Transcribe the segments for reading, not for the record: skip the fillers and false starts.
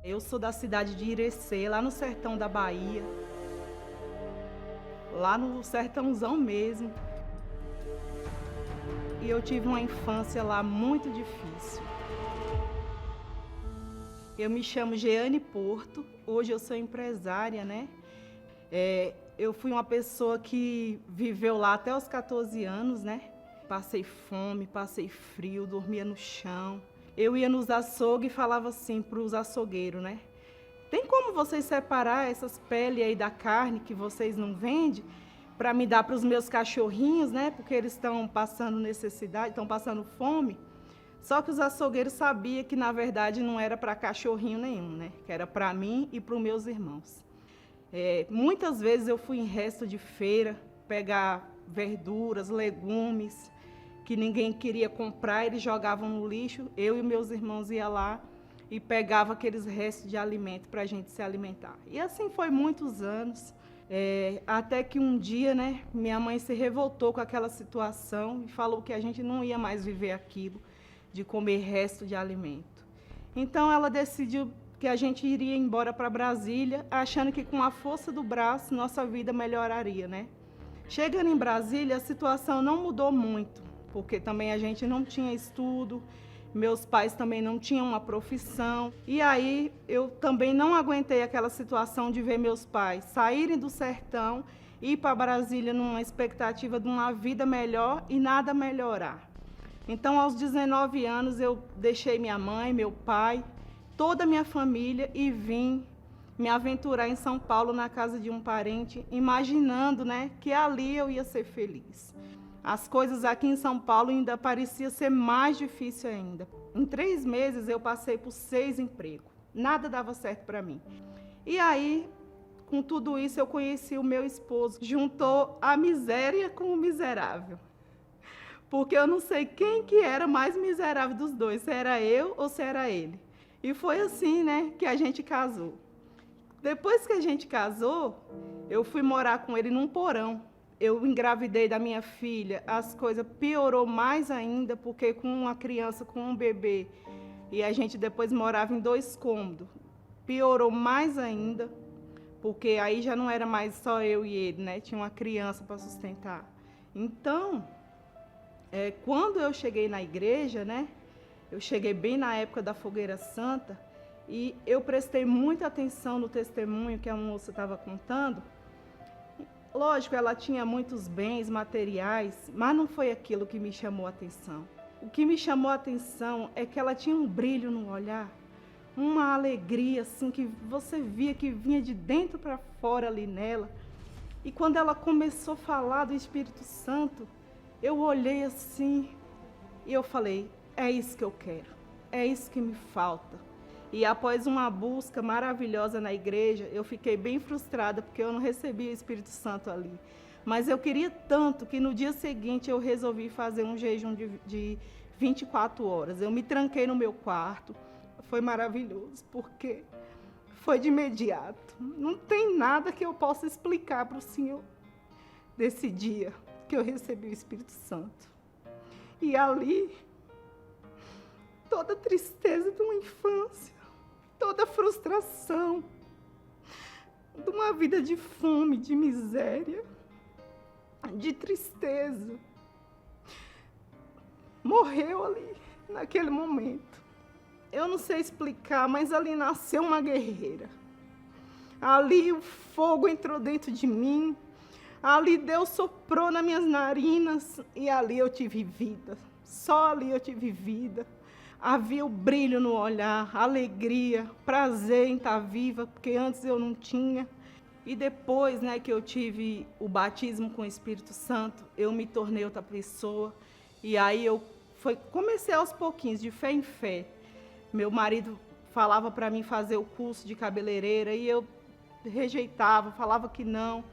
Eu sou da cidade de Irecê, lá no sertão da Bahia, lá no sertãozão mesmo. E eu tive uma infância lá muito difícil. Eu me chamo Jeane Porto, hoje eu sou empresária, né? Eu fui uma pessoa que viveu lá até os 14 anos, né? Passei fome, passei frio, dormia no chão. Eu ia nos açougues e falava assim para os açougueiros, né? Tem como vocês separar essas peles aí da carne que vocês não vendem para me dar para os meus cachorrinhos, né? Porque eles estão passando necessidade, estão passando fome. Só que os açougueiros sabiam que, na verdade, não era para cachorrinho nenhum, né? Que era para mim e para os meus irmãos. Muitas vezes eu fui em resto de feira pegar verduras, legumes, que ninguém queria comprar, eles jogavam no lixo. Eu e meus irmãos iam lá e pegava aqueles restos de alimento para a gente se alimentar. E assim foi muitos anos, até que um dia, né, minha mãe se revoltou com aquela situação e falou que a gente não ia mais viver aquilo, de comer resto de alimento. Então ela decidiu que a gente iria embora para Brasília, achando que com a força do braço nossa vida melhoraria, né? Chegando em Brasília, a situação não mudou muito, porque também a gente não tinha estudo, meus pais também não tinham uma profissão. E aí eu também não aguentei aquela situação de ver meus pais saírem do sertão e ir para Brasília numa expectativa de uma vida melhor e nada melhorar. Então, aos 19 anos, eu deixei minha mãe, meu pai, toda a minha família e vim me aventurar em São Paulo, na casa de um parente, imaginando, né, que ali eu ia ser feliz. As coisas aqui em São Paulo ainda pareciam ser mais difícil ainda. Em 3 meses, eu passei por 6 empregos. Nada dava certo para mim. E aí, com tudo isso, eu conheci o meu esposo. Juntou a miséria com o miserável. Porque eu não sei quem que era mais miserável dos dois, se era eu ou se era ele. E foi assim, né, que a gente casou. Depois que a gente casou, eu fui morar com ele num porão. Eu engravidei da minha filha, as coisas piorou mais ainda, porque com uma criança, com um bebê, e a gente depois morava em 2 cômodos. Piorou mais ainda, porque aí já não era mais só eu e ele, né, tinha uma criança para sustentar. Então, quando eu cheguei na igreja, né, eu cheguei bem na época da Fogueira Santa e eu prestei muita atenção no testemunho que a moça estava contando. Lógico, ela tinha muitos bens materiais, mas não foi aquilo que me chamou a atenção. O que me chamou a atenção é que ela tinha um brilho no olhar, uma alegria assim que você via que vinha de dentro para fora ali nela. E quando ela começou a falar do Espírito Santo, eu olhei assim e eu falei, é isso que eu quero, é isso que me falta. E após uma busca maravilhosa na igreja, eu fiquei bem frustrada porque eu não recebi o Espírito Santo ali. Mas eu queria tanto que no dia seguinte eu resolvi fazer um jejum de 24 horas. Eu me tranquei no meu quarto, foi maravilhoso, porque foi de imediato. Não tem nada que eu possa explicar para o Senhor desse dia que eu recebi o Espírito Santo. E ali, toda a tristeza de uma infância, toda a frustração de uma vida de fome, de miséria, de tristeza, morreu ali, naquele momento. Eu não sei explicar, mas ali nasceu uma guerreira. Ali o fogo entrou dentro de mim. Ali Deus soprou nas minhas narinas e ali eu tive vida. Só ali eu tive vida. Havia o brilho no olhar, alegria, prazer em estar viva, porque antes eu não tinha. E depois, né, que eu tive o batismo com o Espírito Santo, eu me tornei outra pessoa. E aí comecei aos pouquinhos, de fé em fé. Meu marido falava para mim fazer o curso de cabeleireira e eu rejeitava, falava que não.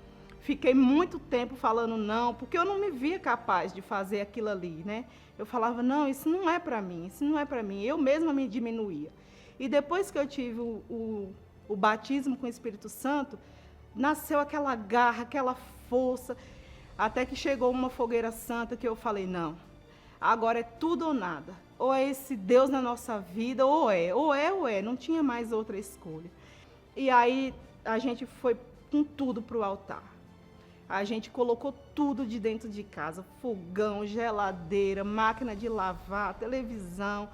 Fiquei muito tempo falando não, porque eu não me via capaz de fazer aquilo ali, né? Eu falava, não, isso não é para mim, isso não é para mim. Eu mesma me diminuía. E depois que eu tive o batismo com o Espírito Santo, nasceu aquela garra, aquela força, até que chegou uma fogueira santa que eu falei, não, agora é tudo ou nada. ou é esse Deus na nossa vida, ou é, não tinha mais outra escolha. E aí a gente foi com tudo para o altar. A gente colocou tudo de dentro de casa, fogão, geladeira, máquina de lavar, televisão.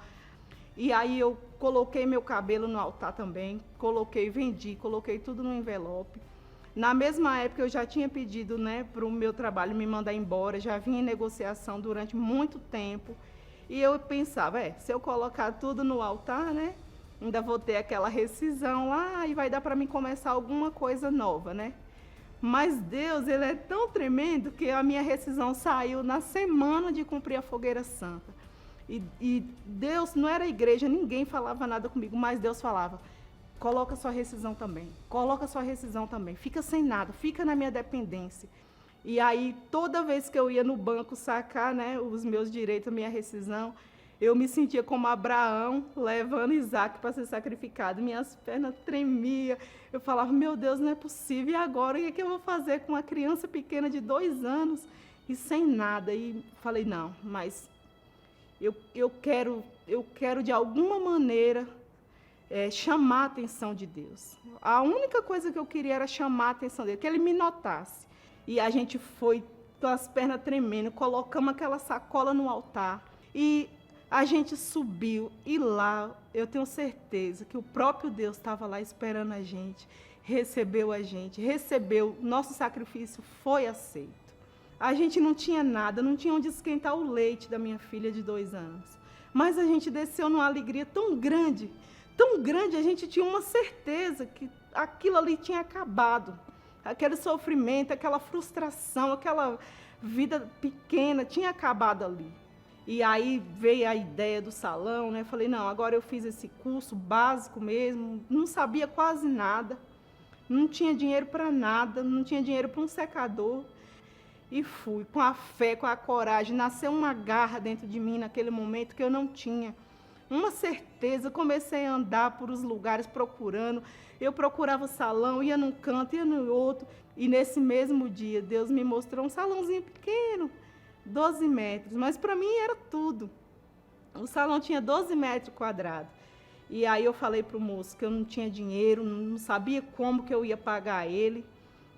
E aí eu coloquei meu cabelo no altar também, vendi, coloquei tudo no envelope. Na mesma época eu já tinha pedido, né, para o meu trabalho me mandar embora, já vinha em negociação durante muito tempo. E eu pensava, se eu colocar tudo no altar, né, ainda vou ter aquela rescisão lá e vai dar para mim começar alguma coisa nova, né? Mas Deus, Ele é tão tremendo que a minha rescisão saiu na semana de cumprir a fogueira santa. E Deus, não era a igreja, ninguém falava nada comigo, mas Deus falava, coloca sua rescisão também, fica sem nada, fica na minha dependência. E aí, toda vez que eu ia no banco sacar, né, os meus direitos, a minha rescisão, eu me sentia como Abraão levando Isaac para ser sacrificado. Minhas pernas tremiam. Eu falava, meu Deus, não é possível. E agora, o que é que eu vou fazer com uma criança pequena de 2 anos e sem nada? E falei, não, mas eu quero de alguma maneira chamar a atenção de Deus. A única coisa que eu queria era chamar a atenção dele, que ele me notasse. E a gente foi com as pernas tremendo, colocamos aquela sacola no altar e a gente subiu e lá eu tenho certeza que o próprio Deus estava lá esperando a gente, recebeu, nosso sacrifício foi aceito. A gente não tinha nada, não tinha onde esquentar o leite da minha filha de 2 anos. Mas a gente desceu numa alegria tão grande, a gente tinha uma certeza que aquilo ali tinha acabado. Aquele sofrimento, aquela frustração, aquela vida pequena tinha acabado ali. E aí veio a ideia do salão, né? Falei, não, agora eu fiz esse curso básico mesmo, não sabia quase nada, não tinha dinheiro para nada, não tinha dinheiro para um secador. E fui, com a fé, com a coragem, nasceu uma garra dentro de mim naquele momento que eu não tinha. Uma certeza, comecei a andar por os lugares procurando. Eu procurava salão, ia num canto, ia no outro. E nesse mesmo dia, Deus me mostrou um salãozinho pequeno, 12 metros. Mas para mim era tudo. O salão tinha 12 metros quadrados. E aí eu falei para o moço que eu não tinha dinheiro, não sabia como que eu ia pagar ele,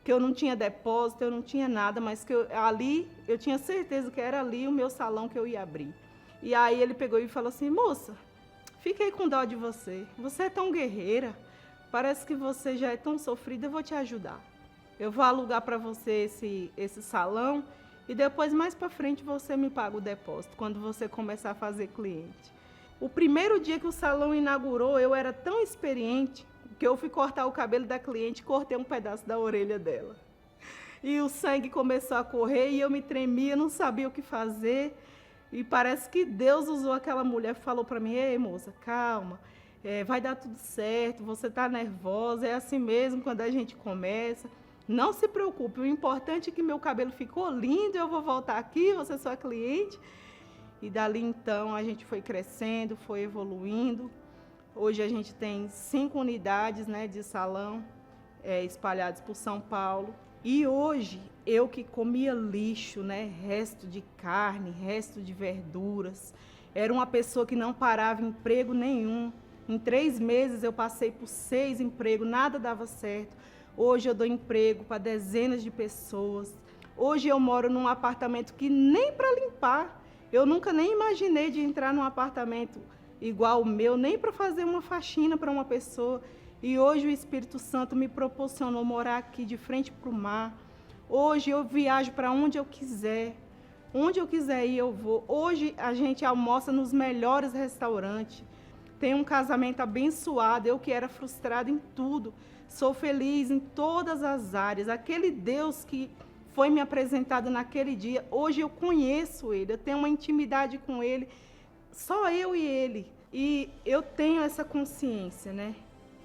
que eu não tinha depósito, eu não tinha nada, mas que eu tinha certeza que era ali o meu salão que eu ia abrir. E aí ele pegou e falou assim, moça, fiquei com dó de você, você é tão guerreira, parece que você já é tão sofrida, eu vou te ajudar. Eu vou alugar para você esse salão e depois, mais para frente, você me paga o depósito, quando você começar a fazer cliente. O primeiro dia que o salão inaugurou, eu era tão experiente que eu fui cortar o cabelo da cliente e cortei um pedaço da orelha dela. E o sangue começou a correr e eu me tremia, não sabia o que fazer. E parece que Deus usou aquela mulher e falou para mim, ei, moça, calma, vai dar tudo certo, você está nervosa, é assim mesmo quando a gente começa. Não se preocupe, o importante é que meu cabelo ficou lindo, eu vou voltar aqui, você é sua cliente. E dali então a gente foi crescendo, foi evoluindo. Hoje a gente tem 5 unidades, né, de salão espalhadas por São Paulo. E hoje, eu que comia lixo, né, resto de carne, resto de verduras, era uma pessoa que não parava em emprego nenhum. Em 3 meses eu passei por 6 empregos, nada dava certo. Hoje eu dou emprego para dezenas de pessoas. Hoje eu moro num apartamento que nem para limpar. Eu nunca nem imaginei de entrar num apartamento igual o meu, nem para fazer uma faxina para uma pessoa. E hoje o Espírito Santo me proporcionou morar aqui de frente para o mar. Hoje eu viajo para onde eu quiser. Onde eu quiser ir, eu vou. Hoje a gente almoça nos melhores restaurantes. Tenho um casamento abençoado. Eu que era frustrada em tudo. Sou feliz em todas as áreas. Aquele Deus que foi me apresentado naquele dia, hoje eu conheço Ele. Eu tenho uma intimidade com Ele. Só eu e Ele. E eu tenho essa consciência, né?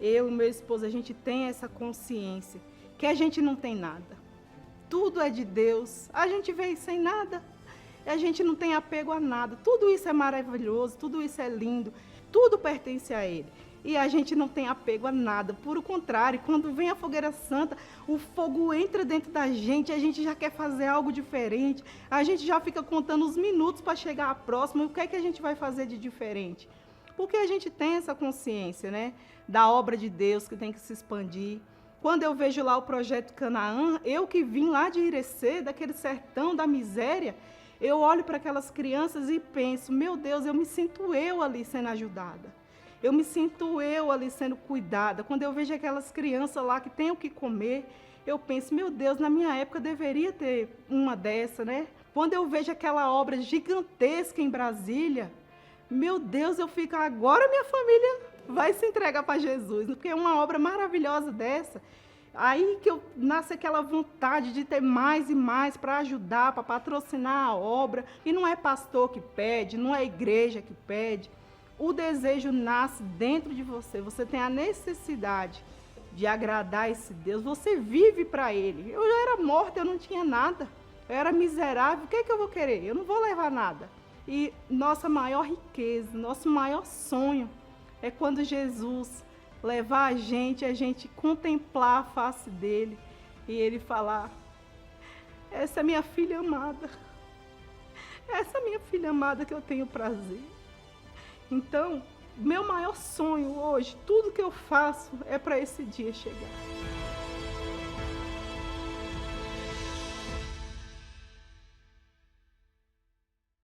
Eu e meu esposo, a gente tem essa consciência que a gente não tem nada. Tudo é de Deus. A gente veio sem nada. A gente não tem apego a nada. Tudo isso é maravilhoso, tudo isso é lindo. tudo pertence a Ele. E a gente não tem apego a nada, por o contrário, quando vem a fogueira santa, o fogo entra dentro da gente, a gente já quer fazer algo diferente, a gente já fica contando os minutos para chegar à próxima, o que é que a gente vai fazer de diferente? Porque a gente tem essa consciência, né, da obra de Deus que tem que se expandir. Quando eu vejo lá o projeto Canaã, eu que vim lá de Irecê, daquele sertão da miséria, eu olho para aquelas crianças e penso, meu Deus, eu me sinto eu ali sendo ajudada. Eu me sinto eu ali sendo cuidada. Quando eu vejo aquelas crianças lá que têm o que comer, eu penso, meu Deus, na minha época deveria ter uma dessa, né? Quando eu vejo aquela obra gigantesca em Brasília, meu Deus, eu fico, agora minha família vai se entregar para Jesus, porque é uma obra maravilhosa dessa. Aí que nasce aquela vontade de ter mais e mais para ajudar, para patrocinar a obra. E não é pastor que pede, não é igreja que pede. O desejo nasce dentro de você. Você tem a necessidade de agradar esse Deus. Você vive para Ele. Eu já era morta, eu não tinha nada. Eu era miserável. O que é que eu vou querer? Eu não vou levar nada. E nossa maior riqueza, nosso maior sonho é quando Jesus levar a gente contemplar a face dele e ele falar, essa é minha filha amada. Essa é minha filha amada que eu tenho prazer. Então, meu maior sonho hoje, tudo que eu faço é para esse dia chegar.